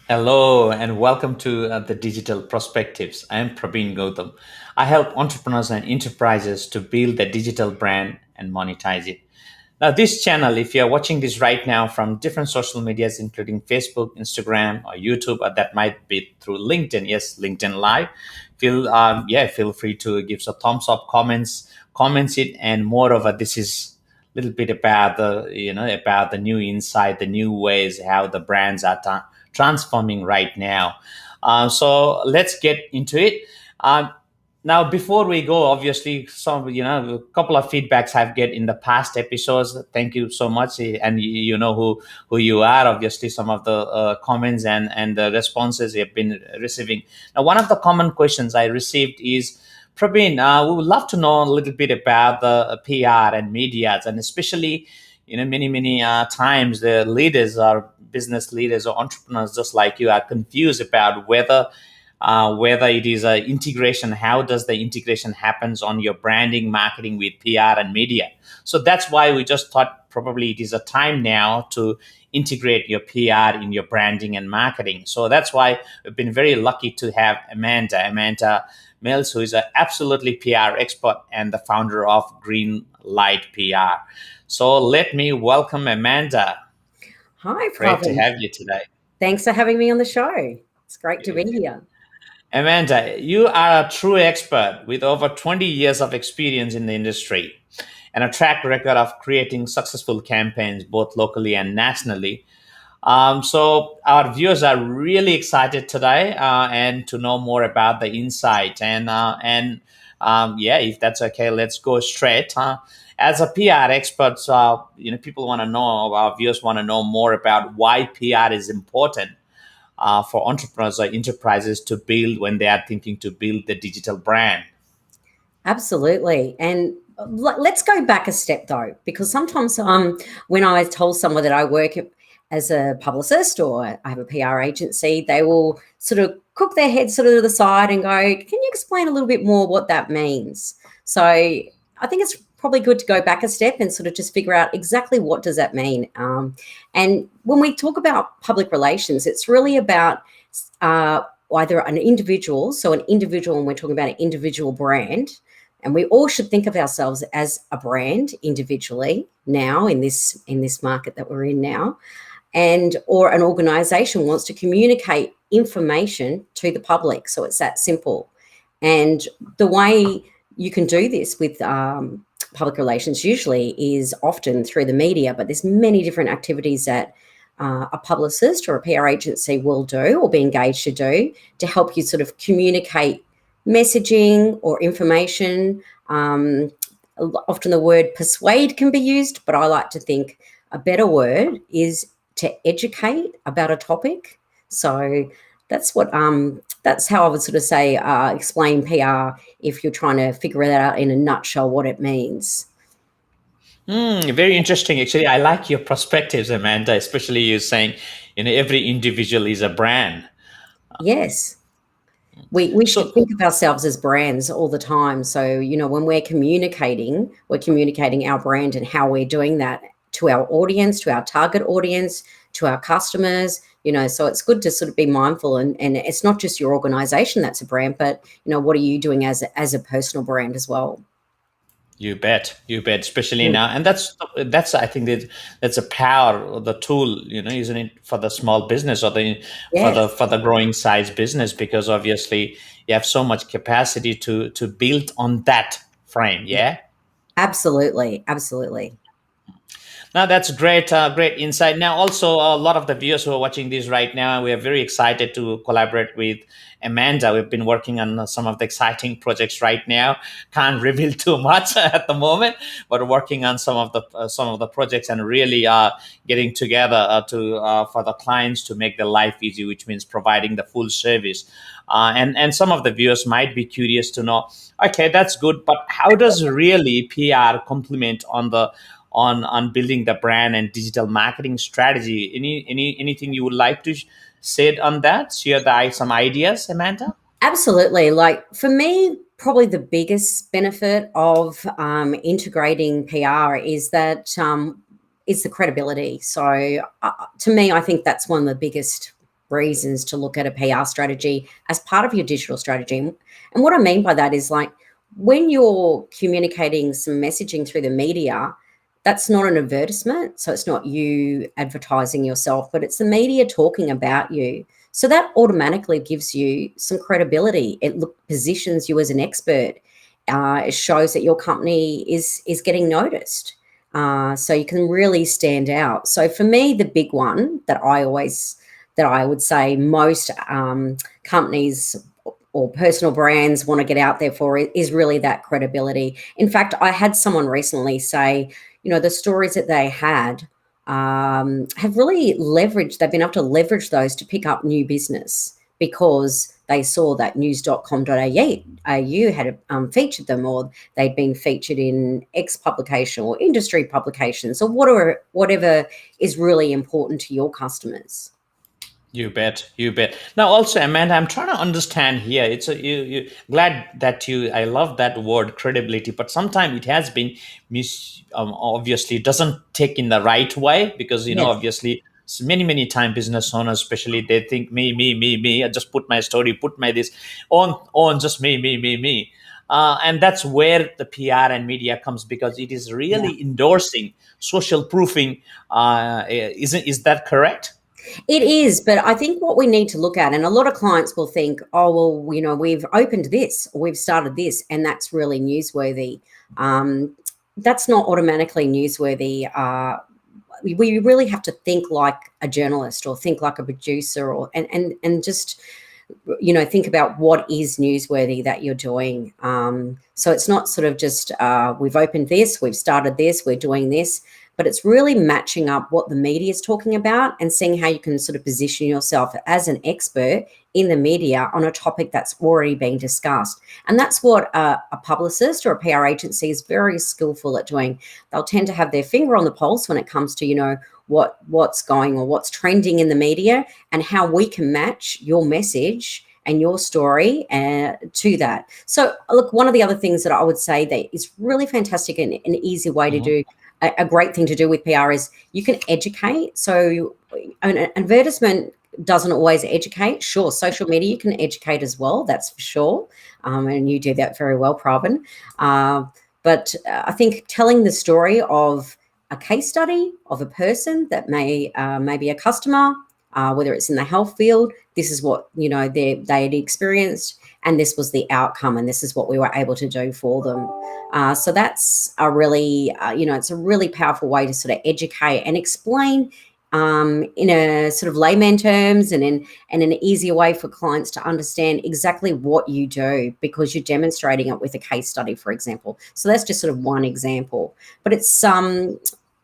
Hello and welcome to the Digital Perspectives. I am Praveen Gautam. I help entrepreneurs and enterprises to build their digital brand and monetize it. Now, this channel, if you're watching this right now from different social medias, including Facebook, Instagram, or YouTube, or that might be through LinkedIn, yes, LinkedIn Live, feel free to give us a thumbs up, comments it, and moreover, this is a little bit about the new insight, the new ways how the brands are transforming right now. So let's get into it. Um, Now, before we go, obviously, a couple of feedbacks I've get in the past episodes. Thank you so much, and you know who you are. Obviously, some of the comments and the responses you've been receiving. Now, one of the common questions I received is, Praveen, we would love to know a little bit about the PR and medias, and especially, many times the leaders or business leaders or entrepreneurs just like you are confused about whether it is a integration, how does the integration happens on your branding, marketing with PR and media. So that's why we just thought probably it is a time now to integrate your PR in your branding and marketing. So that's why we've been very lucky to have Amanda Mills, who is an absolutely PR expert and the founder of Green Light PR. So let me welcome Amanda. Hi, Great to Praveen. have you today. Thanks for having me on the show. It's great to be here. Amanda, you are a true expert with over 20 years of experience in the industry and a track record of creating successful campaigns both locally and nationally. So our viewers are really excited today and to know more about the insight and if that's okay, let's go straight. As a PR expert, people want to know, our viewers want to know more about why PR is important for entrepreneurs or enterprises to build when they are thinking to build the digital brand. Absolutely. And let's go back a step though, because sometimes when I told someone that I work as a publicist or I have a PR agency, they will sort of cook their head sort of to the side and go, can you explain a little bit more what that means? So I think it's probably good to go back a step and sort of just figure out exactly what does that mean. And when we talk about public relations, it's really about uh, either an individual, so an individual, and we're talking about an individual brand, and we all should think of ourselves as a brand individually now in this market that we're in now, and or an organization wants to communicate information to the public, so it's that simple. And the way you can do this with public relations usually is often through the media, but there's many different activities that a publicist or a PR agency will do or be engaged to do to help you sort of communicate messaging or information. Often the word persuade can be used, but I like to think a better word is to educate about a topic. So that's how I would sort of say explain PR if you're trying to figure it out in a nutshell what it means. Very interesting. Actually, I like your perspectives, Amanda, especially you saying, every individual is a brand. Yes. We should So think of ourselves as brands all the time. So, when we're communicating our brand and how we're doing that to our audience, to our target audience, to our customers, so it's good to sort of be mindful and it's not just your organization that's a brand, but what are you doing as a personal brand as well? you bet, especially Mm. now, and that's I think that's a power of the tool, isn't it, for the small business or the Yes, for the growing size business, because obviously you have so much capacity to build on that frame. Yeah. absolutely. Absolutely. Now that's great, great insight. Now, also a lot of the viewers who are watching this right now, we are very excited to collaborate with Amanda. We've been working on some of the exciting projects right now. Can't reveal too much at the moment, but working on some of the projects and really getting together to for the clients to make their life easy, which means providing the full service. And some of the viewers might be curious to know, okay, that's good, but how does really PR complement on building the brand and digital marketing strategy? Anything you would like to say on that? Share some ideas, Amanda. Absolutely. Like for me, probably the biggest benefit of integrating PR is that is the credibility. So to me, I think that's one of the biggest reasons to look at a PR strategy as part of your digital strategy. And what I mean by that is like when you're communicating some messaging through the media, that's not an advertisement. So it's not you advertising yourself, but it's the media talking about you. So that automatically gives you some credibility. It positions you as an expert. It shows that your company is getting noticed. So you can really stand out. So for me, the big one that I would say most companies or personal brands want to get out there for is really that credibility. In fact, I had someone recently say, the stories that they had have really leveraged, they've been able to leverage those to pick up new business because they saw that news.com.au had featured them, or they'd been featured in X publication or industry publications, or whatever is really important to your customers. You bet, you bet. Now, also, Amanda, I'm trying to understand here. It's glad that I love that word credibility, but sometimes it has been obviously doesn't take in the right way because Yes. obviously many time business owners, especially, they think me. I just put my story, put my this on just me. And that's where the PR and media comes because it is Yeah. really endorsing social proofing. Is that correct? It is, but I think what we need to look at, and a lot of clients will think, oh, well, we've opened this, or we've started this, and that's really newsworthy. That's not automatically newsworthy. We really have to think like a journalist or think like a producer, or and just think about what is newsworthy that you're doing. So it's not sort of just we've opened this, we've started this, we're doing this, but it's really matching up what the media is talking about and seeing how you can sort of position yourself as an expert in the media on a topic that's already being discussed. And that's what a publicist or a PR agency is very skillful at doing. They'll tend to have their finger on the pulse when it comes to, what's going or what's trending in the media and how we can match your message and your story to that. So, look, one of the other things that I would say that is really fantastic and an easy way to do, a great thing to do with PR is you can educate. So an advertisement doesn't always educate. Sure, social media, you can educate as well, that's for sure. And you do that very well, Pravin. But I think telling the story of a case study of a person that may be a customer, whether it's in the health field, this is what they had experienced, and this was the outcome, and this is what we were able to do for them. So that's a really, it's a really powerful way to sort of educate and explain in a sort of layman terms and in an easier way for clients to understand exactly what you do because you're demonstrating it with a case study, for example. So that's just sort of one example, but it's so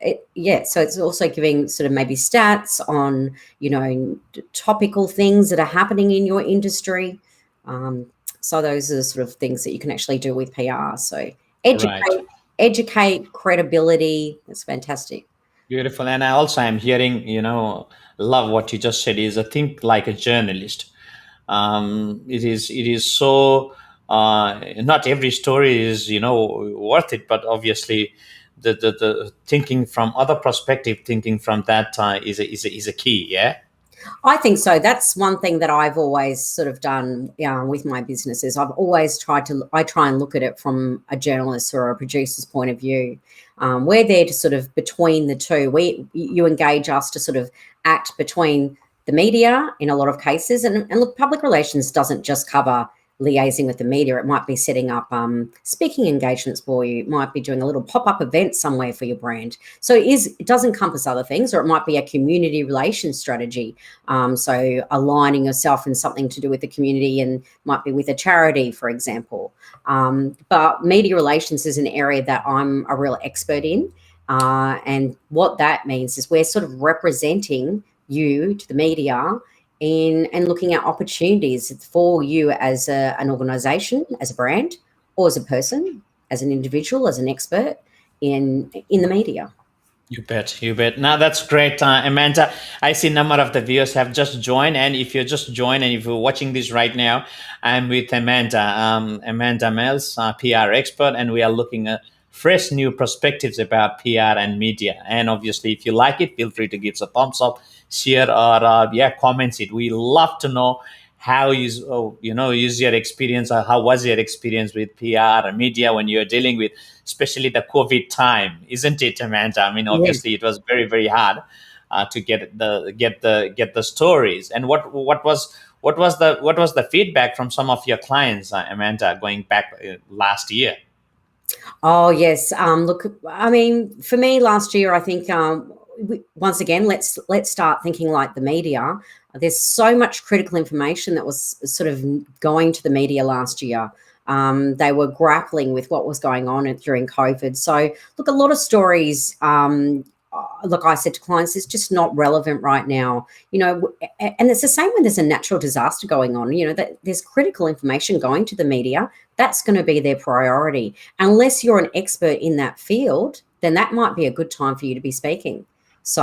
it's also giving sort of maybe stats on topical things that are happening in your industry. So those are sort of things that you can actually do with PR. So Right. educate, credibility. That's fantastic. Beautiful. And I also am hearing, love what you just said is I think like a journalist. It is so not every story is, worth it, but obviously the thinking from other perspective, thinking from that is a key. Yeah. I think so. That's one thing that I've always sort of done with my businesses. I try and look at it from a journalist or a producer's point of view. We're there to sort of between the two. You engage us to sort of act between the media in a lot of cases. And look, public relations doesn't just cover liaising with the media. It might be setting up speaking engagements for you. It might be doing a little pop-up event somewhere for your brand. So it does encompass other things, or it might be a community relations strategy. So aligning yourself in something to do with the community and might be with a charity, for example. But media relations is an area that I'm a real expert in. And what that means is we're sort of representing you to the media and looking at opportunities for you as an organization, as a brand, or as a person, as an individual, as an expert in the media. You bet, you bet. Now that's great, Amanda. I see a number of the viewers have just joined, and if you're just joined and if you're watching this right now, I'm with Amanda, Amanda Mills, PR expert, and we are looking at fresh new perspectives about PR and media. And obviously, if you like it, feel free to give us a thumbs up. share or comments it. We love to know how is is your experience, or how was your experience with PR and media when you're dealing with, especially the COVID time, isn't it, Amanda? I mean, Yeah. obviously it was very, very hard to get the stories. And what was the feedback from some of your clients, Amanda, going back last year? Oh yes. Look, I mean, for me last year, I think once again, let's start thinking like the media. There's so much critical information that was sort of going to the media last year. They were grappling with what was going on during COVID. So look, a lot of stories. Look, I said to clients, it's just not relevant right now. And it's the same when there's a natural disaster going on. That there's critical information going to the media. That's going to be their priority. Unless you're an expert in that field, then that might be a good time for you to be speaking. So,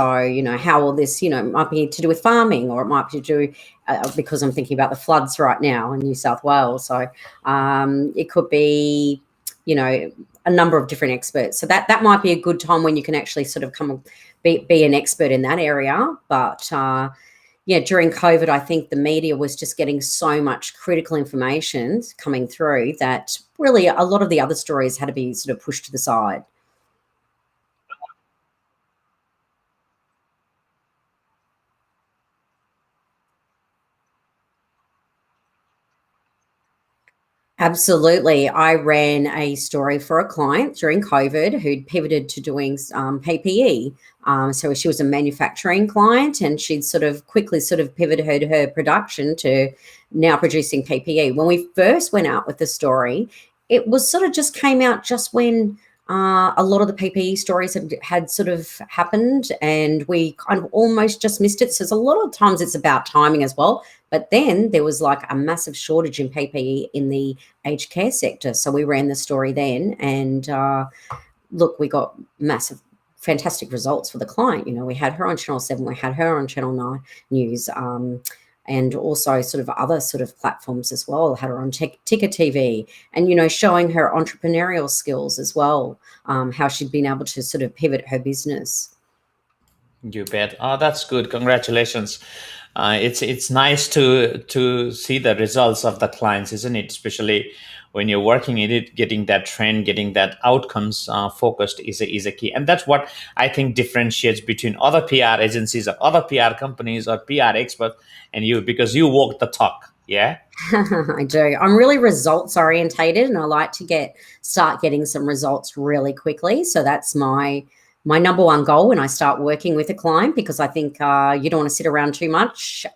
how will this, it might be to do with farming, or it might be to do, because I'm thinking about the floods right now in New South Wales. So it could be, a number of different experts. So that might be a good time when you can actually sort of come be an expert in that area. But during COVID, I think the media was just getting so much critical information coming through that really a lot of the other stories had to be sort of pushed to the side. Absolutely. I ran a story for a client during COVID who'd pivoted to doing PPE. So she was a manufacturing client, and she'd sort of quickly sort of pivoted her production to now producing PPE. When we first went out with the story, it was sort of just came out just when a lot of the PPE stories had sort of happened, and we kind of almost just missed it. So a lot of times it's about timing as well. But then there was like a massive shortage in PPE in the aged care sector. So we ran the story then, and look, we got massive, fantastic results for the client. We had her on Channel 7, we had her on Channel 9 News, and also sort of other sort of platforms as well. Had her on Ticker TV, and, showing her entrepreneurial skills as well, how she'd been able to sort of pivot her business. You bet. Oh, that's good. Congratulations. It's nice to see the results of the clients, isn't it? Especially when you're working in it, getting that trend, getting that outcomes focused is a key, and that's what I think differentiates between other PR agencies or other PR companies or PR experts and you, because you walk the talk. Yeah. I do. I'm really results orientated, and I like to start getting some results really quickly. So that's my number one goal when I start working with a client, because I think you don't want to sit around too much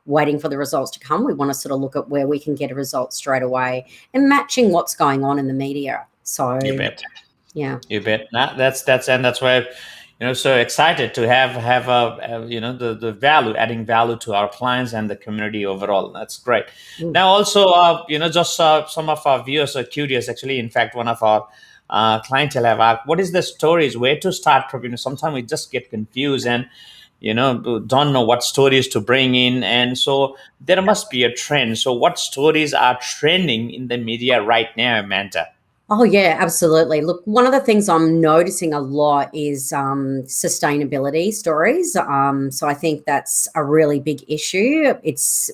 waiting for the results to come. We want to sort of look at where we can get a result straight away and matching what's going on in the media. So You bet. yeah. You bet. That's why so excited to have the value, adding value to our clients and the community overall. That's great. Mm. Now also just some of our viewers are curious. Actually, in fact, one of our clientele have asked, what is the stories, where to start from? Sometimes we just get confused and don't know what stories to bring in, and so there must be a trend. So what stories are trending in the media right now, Amanda? Oh yeah, absolutely. Look, one of the things I'm noticing a lot is sustainability stories. So I think that's a really big issue.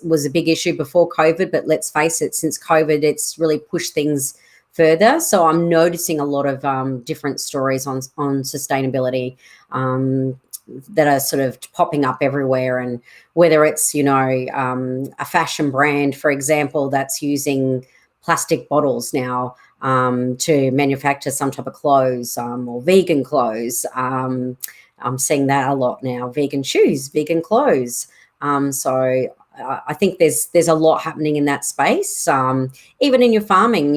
Was a big issue before COVID, but let's face it, since COVID, it's really pushed things further. So I'm noticing a lot of different stories on sustainability that are sort of popping up everywhere, and whether it's a fashion brand, for example, that's using plastic bottles now to manufacture some type of clothes, or vegan clothes. I'm seeing that a lot now. Vegan shoes, vegan clothes. So I think there's a lot happening in that space. Even in your farming,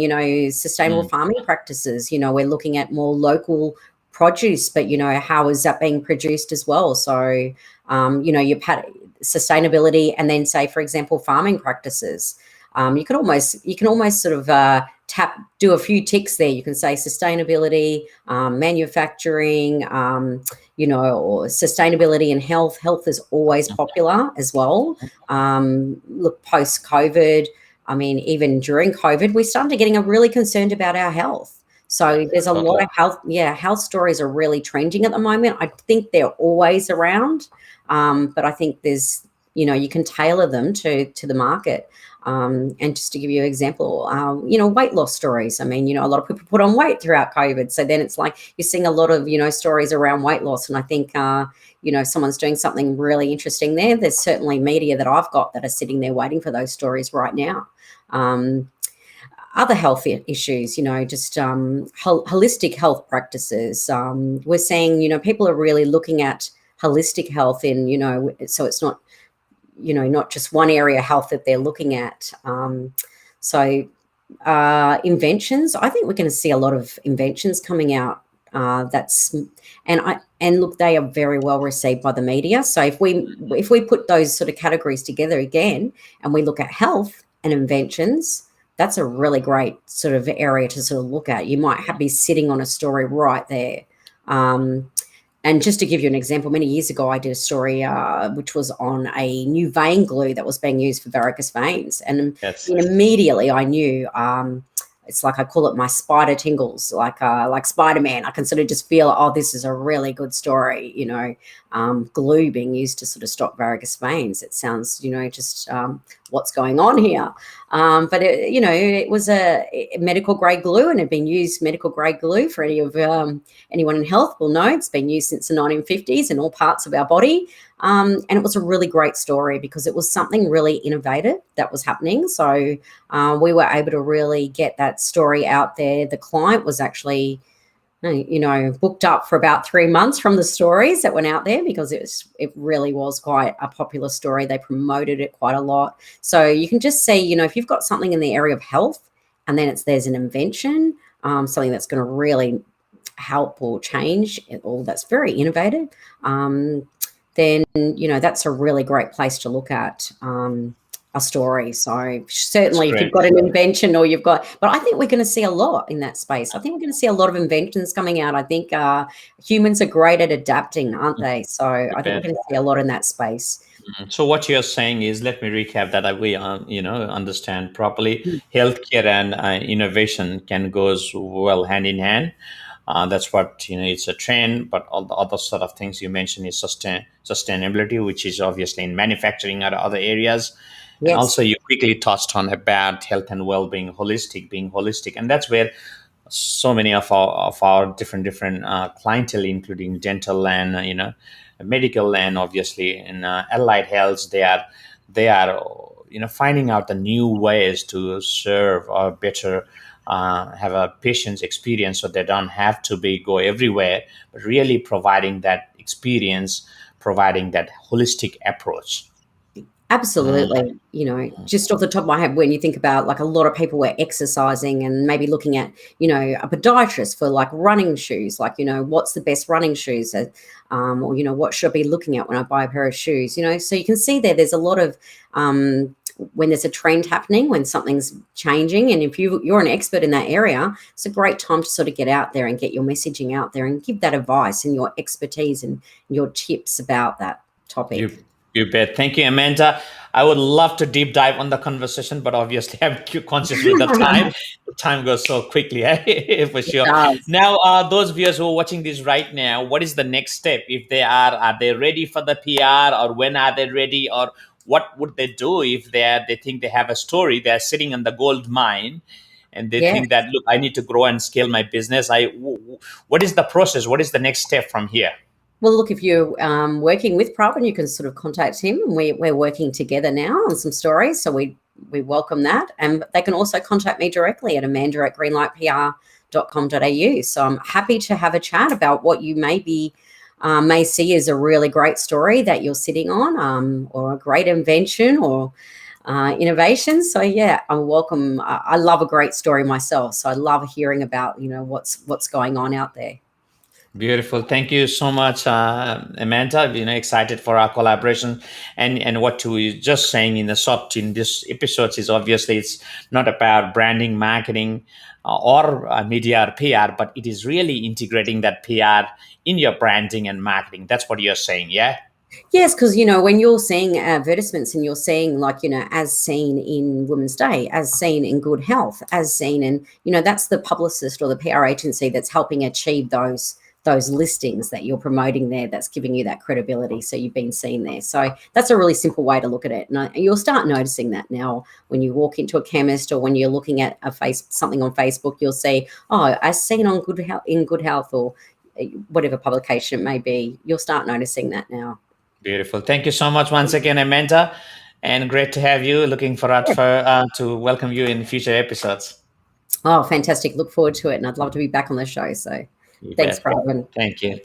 sustainable farming practices. We're looking at more local produce, but how is that being produced as well? So you've had sustainability, and then say, for example, farming practices. You can almost sort of do a few ticks there. You can say sustainability, manufacturing, or sustainability and health. Health is always popular as well. Look, post-COVID, I mean, even during COVID, we started getting really concerned about our health. Yeah, So there's a lot totally. of health stories are really trending at the moment. I think they're always around, but I think there's, you can tailor them to the market. And just to give you an example, weight loss stories. I mean, a lot of people put on weight throughout COVID. So then it's like you're seeing a lot of, stories around weight loss. And I think, someone's doing something really interesting there. There's certainly media that I've got that are sitting there waiting for those stories right now. Other health issues, just holistic health practices. We're seeing, people are really looking at holistic health so it's not, not just one area of health that they're looking at. So inventions, I think we're going to see a lot of inventions coming out. And look, they are very well received by the media. So if we put those sort of categories together again, and we look at health and inventions, that's a really great sort of area to sort of look at. You might be sitting on a story right there. And just to give you an example, many years ago, I did a story which was on a new vein glue that was being used for varicose veins. And Yes. immediately I knew, it's like I call it my spider tingles, like Spider-Man. I can sort of just feel, oh, this is a really good story, glue being used to sort of stop varicose veins. It sounds, just what's going on here. But it was a medical grade glue, and it had been used medical grade glue for anyone in health will know. It's been used since the 1950s in all parts of our body. And it was a really great story because it was something really innovative that was happening. So we were able to really get that story out there. The client was actually, booked up for about 3 months from the stories that went out there because it really was quite a popular story. They promoted it quite a lot. So you can just see, if you've got something in the area of health, and then there's an invention, something that's going to really help or change, or that's very innovative, then that's a really great place to look at a story. So That's certainly if you've great. got an invention, but I think we're going to see a lot in that space. I think we're going to see a lot of inventions coming out. I think humans are great at adapting, aren't they? So I think we're going to see a lot in that space. So what you're saying is, let me recap that we understand properly. Mm. Healthcare and innovation can goes well hand in hand. That's what it's a trend, but all the other sort of things you mentioned is sustainability, which is obviously in manufacturing or other areas. And Yes. also you quickly touched on about health and well-being, being holistic, and that's where so many of our different clientele, including dental and medical and obviously in allied health, they are finding out the new ways to serve or better have a patient's experience, so they don't have to be go everywhere, but really providing that experience, providing that holistic approach. Mm, Absolutely. Just off the top of my head, when you think about like a lot of people were exercising and maybe looking at, a podiatrist for like running shoes, like, what's the best running shoes, or, what should I be looking at when I buy a pair of shoes, so you can see there's a lot of, when there's a trend happening, when something's changing, and if you're an expert in that area, it's a great time to sort of get out there and get your messaging out there and give that advice and your expertise and your tips about that You topic. you bet. Thank you, Amanda. I would love to deep dive on the conversation, but obviously I'm conscious with the time. The time goes so quickly, for It sure. does. Now, those viewers who are watching this right now, what is the next step? If are they ready for the PR, or when are they ready, or what would they do if they think they have a story, they're sitting in the gold mine, and they Yeah. think that, look, I need to grow and scale my business. What is the process? What is the next step from here? Well, look, if you're working with Pravin, you can sort of contact him. And we're working together now on some stories, so we welcome that. And they can also contact me directly at amanda@greenlightpr.com.au. So I'm happy to have a chat about what you may see as a really great story that you're sitting on, or a great invention or innovation. So yeah, I'm welcome. I love a great story myself, so I love hearing about what's going on out there. Beautiful. Thank you so much, Amanda. Excited for our collaboration, and what we just saying in the short in this episode is obviously it's not about branding, marketing, or media or PR, but it is really integrating that PR in your branding and marketing. That's what you're saying, yeah. Yes, because when you're seeing advertisements and you're seeing, like, as seen in Women's Day, as seen in Good Health, as seen in, that's the publicist or the PR agency that's helping achieve those listings that you're promoting there, that's giving you that credibility. So you've been seen there. So that's a really simple way to look at it. And you'll start noticing that now when you walk into a chemist, or when you're looking at something on Facebook, you'll see, oh, as seen on Good Health, in Good Health, or whatever publication it may be. You'll start noticing that now. Beautiful. Thank you so much once again, Amanda, and great to have you. Looking forward to welcome you in future episodes. Oh, fantastic. Look forward to it. And I'd love to be back on the show. So You thanks, bet. Pravin. Thank you.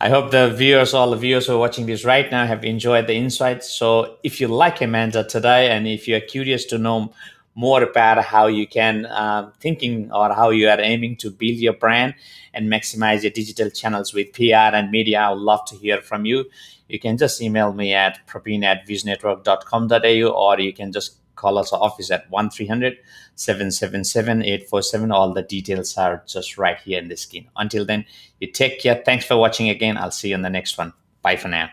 I hope all the viewers who are watching this right now have enjoyed the insights. So if you like Amanda today, and if you're curious to know more about how you can thinking, or how you are aiming to build your brand and maximize your digital channels with PR and media, I would love to hear from you. You can just email me at praveen@viznetwork.com.au, or you can just call us office at 1300 777 847. All the details are just right here in the screen. Until then, you take care. Thanks for watching again. I'll see you in the next one. Bye for now.